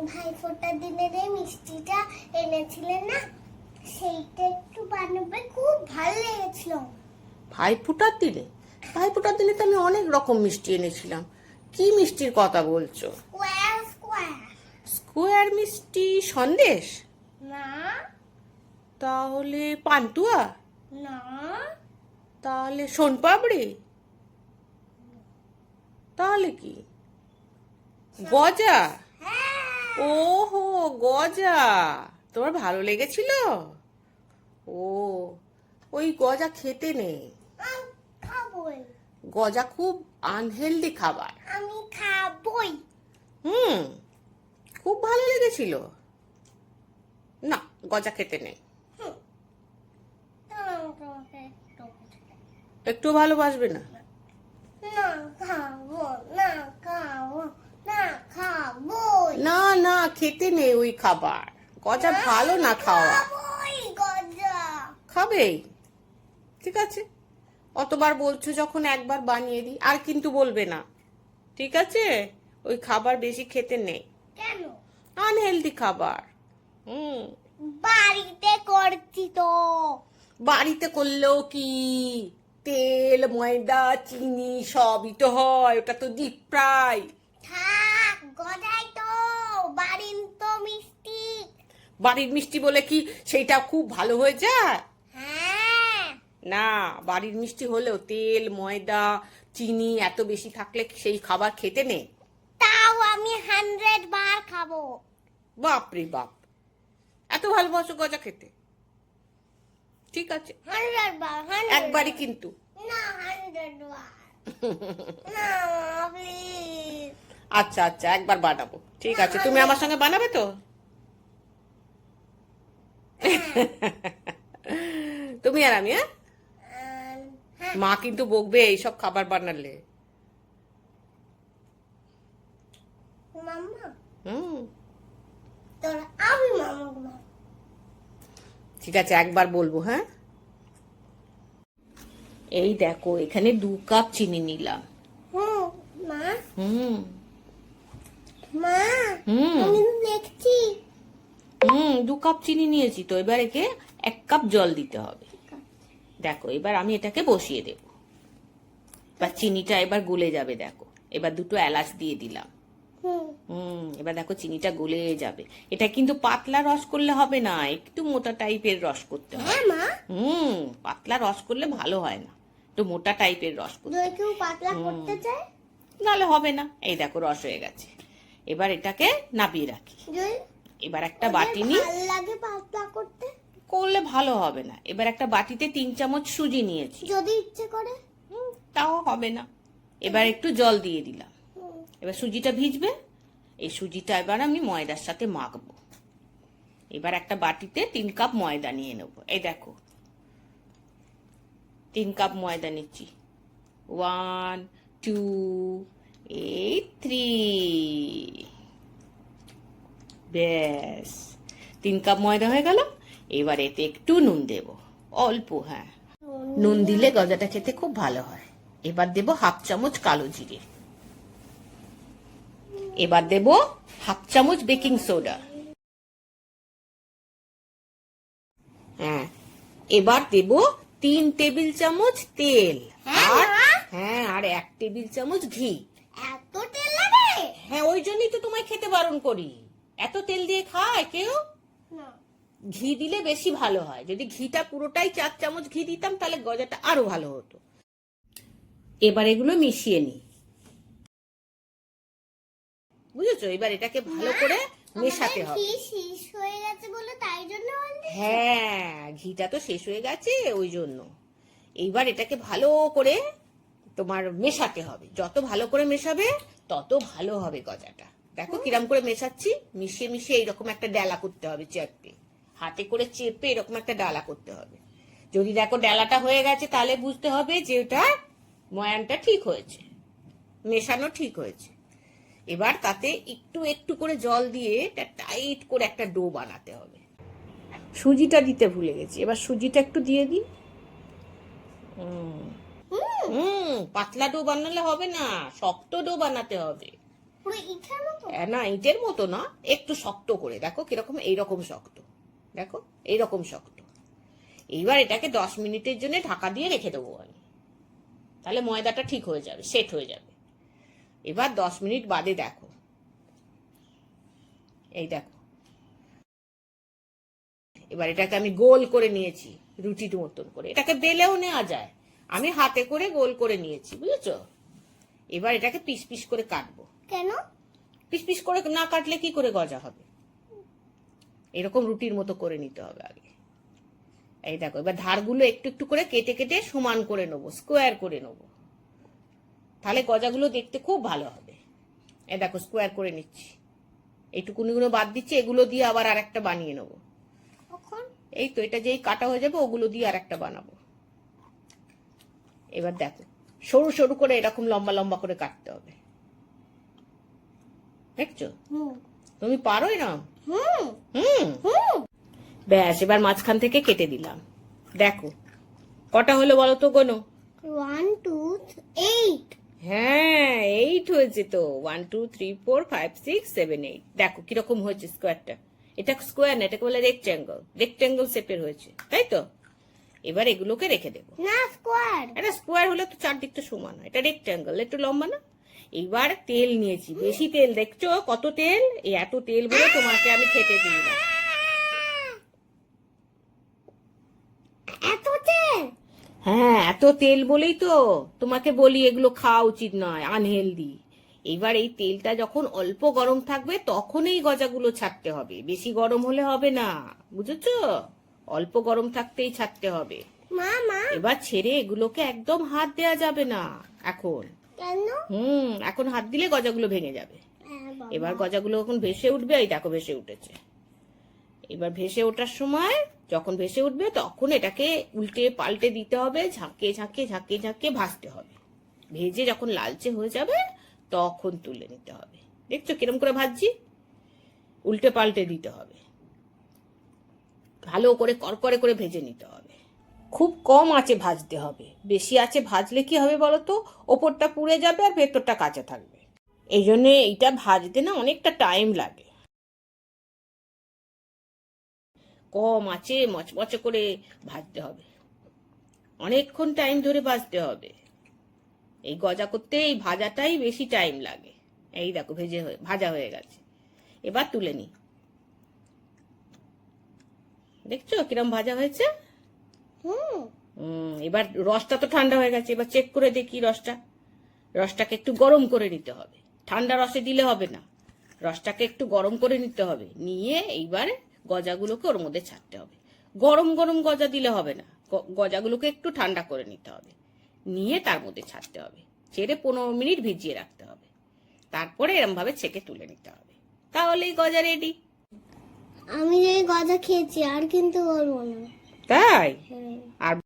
ভাইফোঁটার দিনের এই মিষ্টিটা এনেছিলেন না, সেইটা একটু বানাবে, খুব ভালো লেগেছিল। ভাইফোঁটার দিনে? ভাইফোঁটার দিনে তো আমি অনেক রকম মিষ্টি এনেছিলাম। কি মিষ্টির কথা বলছো? Square square. স্কোয়ার মিষ্টি? সন্দেশ? না তাহলে পান্তুয়া? না তাহলে সোনপাপড়ি? তাহলে কি? গজা? হ্যাঁ, ওহো, গজা। তোমার ভালো লেগেছিল? ও, ওই গজা খেতে নেই। খাবই, গজা খুব আনহেলদি খাবার। আমি খাবই। হুম, খুব ভালো লেগেছিল। না, গজা খেতে নেই। তোমাকে একটু ভালোবাসবে না? না খাবো, না খাবো, না খাবই। না না, খেতে নেই ওই খাবার। গজা ভালো না খাওয়া। খাবই গজা। খাবেই? ঠিক আছে, অতবার বলছো যখন একবার বানিয়ে দিই। আর কিন্তু বলবে না, ঠিক আছে? ওই খাবার বেশি খেতে নেই, কেন? আনহেলদি খাবার। হুম। বাড়িতে করছি তো। বাড়িতে করলেও কি, তেল ময়দা চিনি সবই তো হয়, ওটা তো ডিপ ফ্রাই। থাক, গজাই তো, বাড়ির তো মিষ্টি। বাড়ির মিষ্টি বলে কি সেইটা খুব ভালো হয়ে যায়? হ্যাঁ, না, বাড়ির মিষ্টি হলেও তেল ময়দা চিনি এত বেশি থাকলে সেই খাবার খেতে নেই। তাও আমি 100 বার খাবো। বাপ রে বাপ, এত ভালোবাসো গজা খেতে? ঠিক আছে, 100 বার, 100 একবারই কিন্তু। না, 100 বার। না প্লিজ। আচ্ছা আচ্ছা, একবার বানাবো, ঠিক আছে। তুমি আমার সঙ্গে বানাবে তো? তুমি আর আমি, হ্যাঁ? হ্যাঁ, মা কিন্তু বকবে এইসব খাবার বানালে। মাম্মা, হুম, তোরা আমি মাম্মা। ঠিক আছে, একবার বলবো, হ্যাঁ? এই দেখো, এখানে 2 কাপ চিনি নিলাম। হুম, মা, হুম মা, হুম আমি দেখছি। 2 কাপ চিনি নিয়েছি তো। এবার একে 1 কাপ জল দিতে হবে। দেখো, এবার আমি এটাকে বসিয়ে দেব। এবার চিনিটা এবার গলে যাবে, দেখো। এবার 2টো এলাচ দিয়ে দিলাম। এবার দেখো চিনিটা গলে যাবে। এটা কিন্তু পাতলা রস করলে হবে না, একটু মোটা টাইপের রস করতে হবে। হ্যাঁ মা, পাতলা রস করলে ভালো হয় না, একটু মোটা টাইপের রস করতে যদি হবে। কেউ পাতলা করতে চায়, নাহলে হবে না। এই দেখো, রস হয়ে গেছে। এবার এটাকে নামিয়ে রাখি। যদি এবার একটা বাটি নিই। ভালো লাগে পাতলা করতে, করলে ভালো হবে না। এবার একটা বাটিতে 3 চামচ সুজি নিয়েছি। যদি ইচ্ছে করে। তাও হবে না। এবার একটু জল দিয়ে দিলাম। হুম, এবার সুজিটা ভিজবে। এই সুজিটা এবার আমি ময়দার সাথে মাখবো। এবার একটা বাটিতে 3 কাপ ময়দা নিয়ে নেবো। এই দেখো, 3 কাপ ময়দা নিচ্ছি। 1 2 এই 3। ব্যাস, 3 কাপ ময়দা হয়ে গেল। এবার এতে একটু নুন দেব, অল্প, হ্যাঁ। নুন দিলে গজাটা খেতে খুব ভালো হয়। এবার দেব 1/2 চামচ কালো জিরে। এবার দেব 1/2 চামচ বেকিং সোডা। হ্যাঁ, এবার দেব 3 টেবিল চামচ তেল। আর হ্যাঁ, আর 1 টেবিল চামচ ঘি। এত তেল লাগে? হ্যাঁ, ওই জন্যই তো তোমায় খেতে বারণ করি। এত তেল দিয়ে খায় কেউ? না, ঘি দিলে বেশি ভালো হয়। যদি ঘিটা পুরোটাই 4 চামচ ঘি দিতাম তাহলে গজাটা আরো ভালো হতো। এবার এগুলো মিশিয়ে নি, বুঝেছো? এবার এটাকে ভালো করে মেশাতে হবে। ঘি শেষ হয়ে গেছে বলে তাই জন্য হ্যাঁ, ঘিটা তো শেষ হয়ে গেছে ওই জন্য। এইবার এটাকে ভালো করে তোমার মেশাতে হবে। যত ভালো করে মেশাবে তত ভালো হবে গজাটা। দেখো কিরম করে মেশাচ্ছি। মিশিয়ে মিশিয়ে এইরকম একটা ডালা করতে হবে, চেপে হাতে করে চেপে এরকম একটা ডালা করতে হবে। যদি দেখো ডালাটা হয়ে গেছে তাহলে বুঝতে হবে যে ওটা ময়ানটা ঠিক হয়েছে, মেশানো ঠিক হয়েছে। এবার তাতে একটু একটু করে জল দিয়ে টাইট করে একটা ডো বানাতে হবে। সুজিটা দিতে ভুলে গেছি, এবার সুজিটা একটু দিয়ে দিই। পাতলা ডো বানালে হবে না, শক্ত ডো বানাতে হবে। পুরো ইটের মতো? না, ইটের মতো না, একটু শক্ত করে। দেখো কিরকম, এইরকম শক্ত। দেখো এইরকম শক্ত। এইবার এটাকে 10 মিনিটের জন্য ঢাকা দিয়ে রেখে দেবো আমি। তাহলে ময়দাটা ঠিক হয়ে যাবে, সেট হয়ে যাবে। এবার 10 মিনিট বাদে দেখো, এই দেখো, এবার এটাকে আমি গোল করে নিয়েছি রুটির মতন করে। এটাকে বেলেও নেওয়া যায়, আমি হাতে করে গোল করে নিয়েছি, বুঝেছো? এবার এটাকে পিস পিস করে কাটবো। কেন? পিস পিস করে না কাটলে কি করে গজা হবে? এরকম রুটির মতো করে নিতে হবে আগে। এই দেখো, এবার ধারগুলো একটু একটু করে কেটে কেটে সমান করে নেবো, স্কোয়ার করে নেবো। তাহলে গজাগুলো দেখতে খুব ভালো হবে। এই দেখো, স্কোয়ার করে নিচ্ছি। এইটুকুনিগুলো বাদ দিচ্ছি, এগুলো দিয়ে আবার আরেকটা বানিয়ে নেবো। এই তো, এটা যেই কাটা হয়ে যাবে ওগুলো দিয়ে আরেকটা বানাবো। এবার দেখো, সরু সরু করে এরকম লম্বা লম্বা করে কাটতে হবে। দেখছো? তুমি পারো এরকম? ব্যাস, এবার মাঝখান থেকে কেটে দিলাম। দেখো কটা হলো বলো তো, গোনো। 1 2 8। হ্যাঁ, 8 হয়েছে তো। 1 2 3 4 5 6 7 8। দেখো কিরকম হয়েছে স্কোয়ারটা। এটা স্কোয়ার না, এটাকে বলে রেক্ট্যাঙ্গল। রেক্ট্যাঙ্গল শেপের হয়েছে, তাই তো? এবার এগুলোকে রেখে দেবো। না, স্কোয়ার। এটা স্কোয়ার হলে তো চারদিকটা সমান হয়, এটা রেক্ট্যাঙ্গল, একটু লম্বা না? এইবার তেল নিয়েছি, বেশি তেল। দেখছো কত তেল? এই এত তেল বলে তোমাকে আমি খেতে দিই না। এত তেল? হ্যাঁ, এত তেল বলেই তো তোমাকে বলি এগুলো খাওয়া উচিত নয়, আনহেলদি। এবার এই তেলটা যখন অল্প গরম থাকবে তখন এই গজাগুলো ছাড়তে হবে, বেশি গরম হলে হবে না, বুঝেছো? অল্প গরম থাকতেই ছাড়তে হবে। মা এবার ছেড়ে এগুলোকে একদম হাত দেয়া যাবে না এখন। কেন? এখন হাত দিলে গজাগুলো ভেঙে যাবে। এবার গজাগুলো যখন ভেসে উঠবে, এই দেখো ভেসে উঠেছে। এবার ভেসে ওঠার সময় যখন ভেসে উঠবে তখন এটাকে উল্টে পাল্টে দিতে হবে, ঝাঁকিয়ে ঝাঁকিয়ে ঝাঁকিয়ে ঝাঁকিয়ে ভাজতে হবে। ভেজে যখন লালচে হয়ে যাবে তখন তুলে নিতে হবে। দেখছো কিরম করে ভাজছি? উল্টে পাল্টে দিতে হবে, ভালো করে করকরে করে ভেজে নিতে হবে। খুব কম আঁচে ভাজতে হবে, বেশি আঁচে ভাজলে কি হবে বলো তো, ওপরটা পুড়ে যাবে আর ভেতরটা কাঁচা থাকবে। এই জন্য এইটা ভাজতে না অনেকটা টাইম লাগে। কম আঁচে মচমচে করে ভাজতে হবে, অনেকক্ষণ টাইম ধরে ভাজতে হবে। এই গজা করতে এই ভাজাটাই বেশি টাইম লাগে। এই দেখো ভাজা হয়ে গেছে। এবার তুলে নি। দেখছো কিরম ভাজা হয়েছে? এবার রসটা তো ঠান্ডা হয়ে গেছে, এবার চেক করে দেখি রসটাকে একটু গরম করে নিতে হবে। ঠান্ডা রসে দিলে হবে না, রসটাকে একটু গরম করে নিতে হবে। নিয়ে এইবার গজাগুলোকে ওর মধ্যে ছাড়তে হবে। গরম গরম গজা দিলে হবে না, গজাগুলোকে একটু ঠান্ডা করে নিতে হবে, নিয়ে তার মধ্যে ছাড়তে হবে। ছেড়ে 15 মিনিট ভিজিয়ে রাখতে হবে। তারপরে এরম ভাবে ছেঁকে তুলে নিতে হবে। তাহলেই গজা রেডি। আমি যে গজা খেয়েছি আর কিন্তু বলবো না। তাই? আর